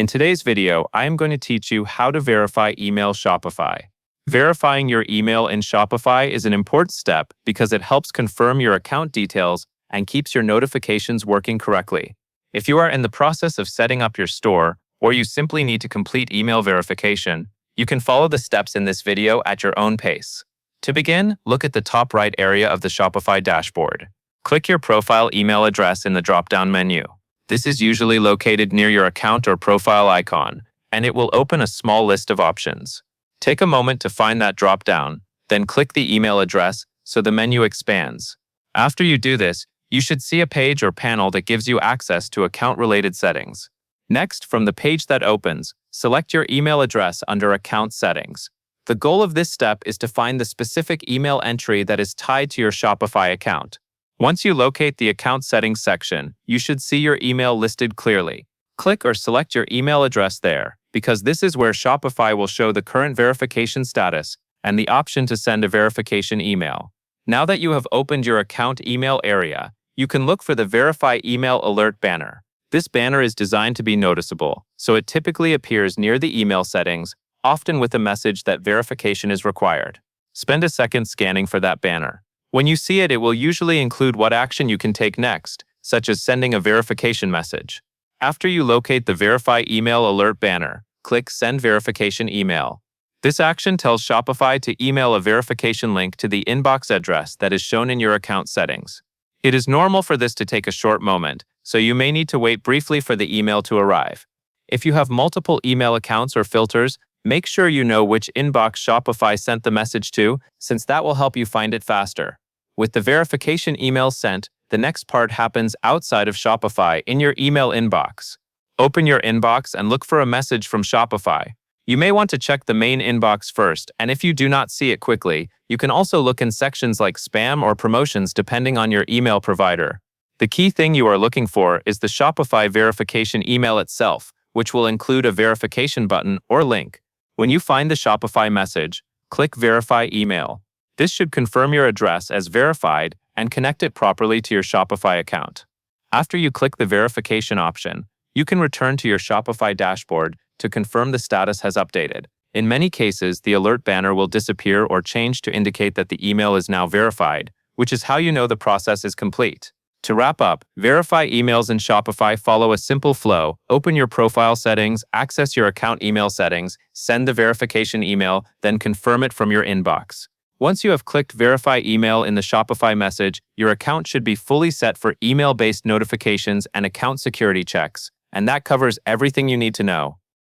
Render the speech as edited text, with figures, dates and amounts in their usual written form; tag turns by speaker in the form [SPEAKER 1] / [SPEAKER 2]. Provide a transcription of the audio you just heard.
[SPEAKER 1] In today's video, I am going to teach you how to verify email Shopify. Verifying your email in Shopify is an important step because it helps confirm your account details and keeps your notifications working correctly. If you are in the process of setting up your store, or you simply need to complete email verification, you can follow the steps in this video at your own pace. To begin, look at the top right area of the Shopify dashboard. Click your profile email address in the drop-down menu. This is usually located near your account or profile icon, and it will open a small list of options. Take a moment to find that drop-down, then click the email address so the menu expands. After you do this, you should see a page or panel that gives you access to account-related settings. Next, from the page that opens, select your email address under Account Settings. The goal of this step is to find the specific email entry that is tied to your Shopify account. Once you locate the Account Settings section, you should see your email listed clearly. Click or select your email address there, because this is where Shopify will show the current verification status and the option to send a verification email. Now that you have opened your account email area, you can look for the Verify Email Alert banner. This banner is designed to be noticeable, so it typically appears near the email settings, often with a message that verification is required. Spend a second scanning for that banner. When you see it, it will usually include what action you can take next, such as sending a verification message. After you locate the Verify Email Alert banner, click Send Verification Email. This action tells Shopify to email a verification link to the inbox address that is shown in your account settings. It is normal for this to take a short moment, so you may need to wait briefly for the email to arrive. If you have multiple email accounts or filters, make sure you know which inbox Shopify sent the message to, since that will help you find it faster. With the verification email sent, the next part happens outside of Shopify in your email inbox. Open your inbox and look for a message from Shopify. You may want to check the main inbox first, and if you do not see it quickly, you can also look in sections like spam or promotions depending on your email provider. The key thing you are looking for is the Shopify verification email itself, which will include a verification button or link. When you find the Shopify message, click Verify Email. This should confirm your address as verified and connect it properly to your Shopify account. After you click the verification option, you can return to your Shopify dashboard to confirm the status has updated. In many cases, the alert banner will disappear or change to indicate that the email is now verified, which is how you know the process is complete. To wrap up, verify emails in Shopify follow a simple flow. Open your profile settings, access your account email settings, send the verification email, then confirm it from your inbox. Once you have clicked Verify Email in the Shopify message, your account should be fully set for email-based notifications and account security checks, and that covers everything you need to know.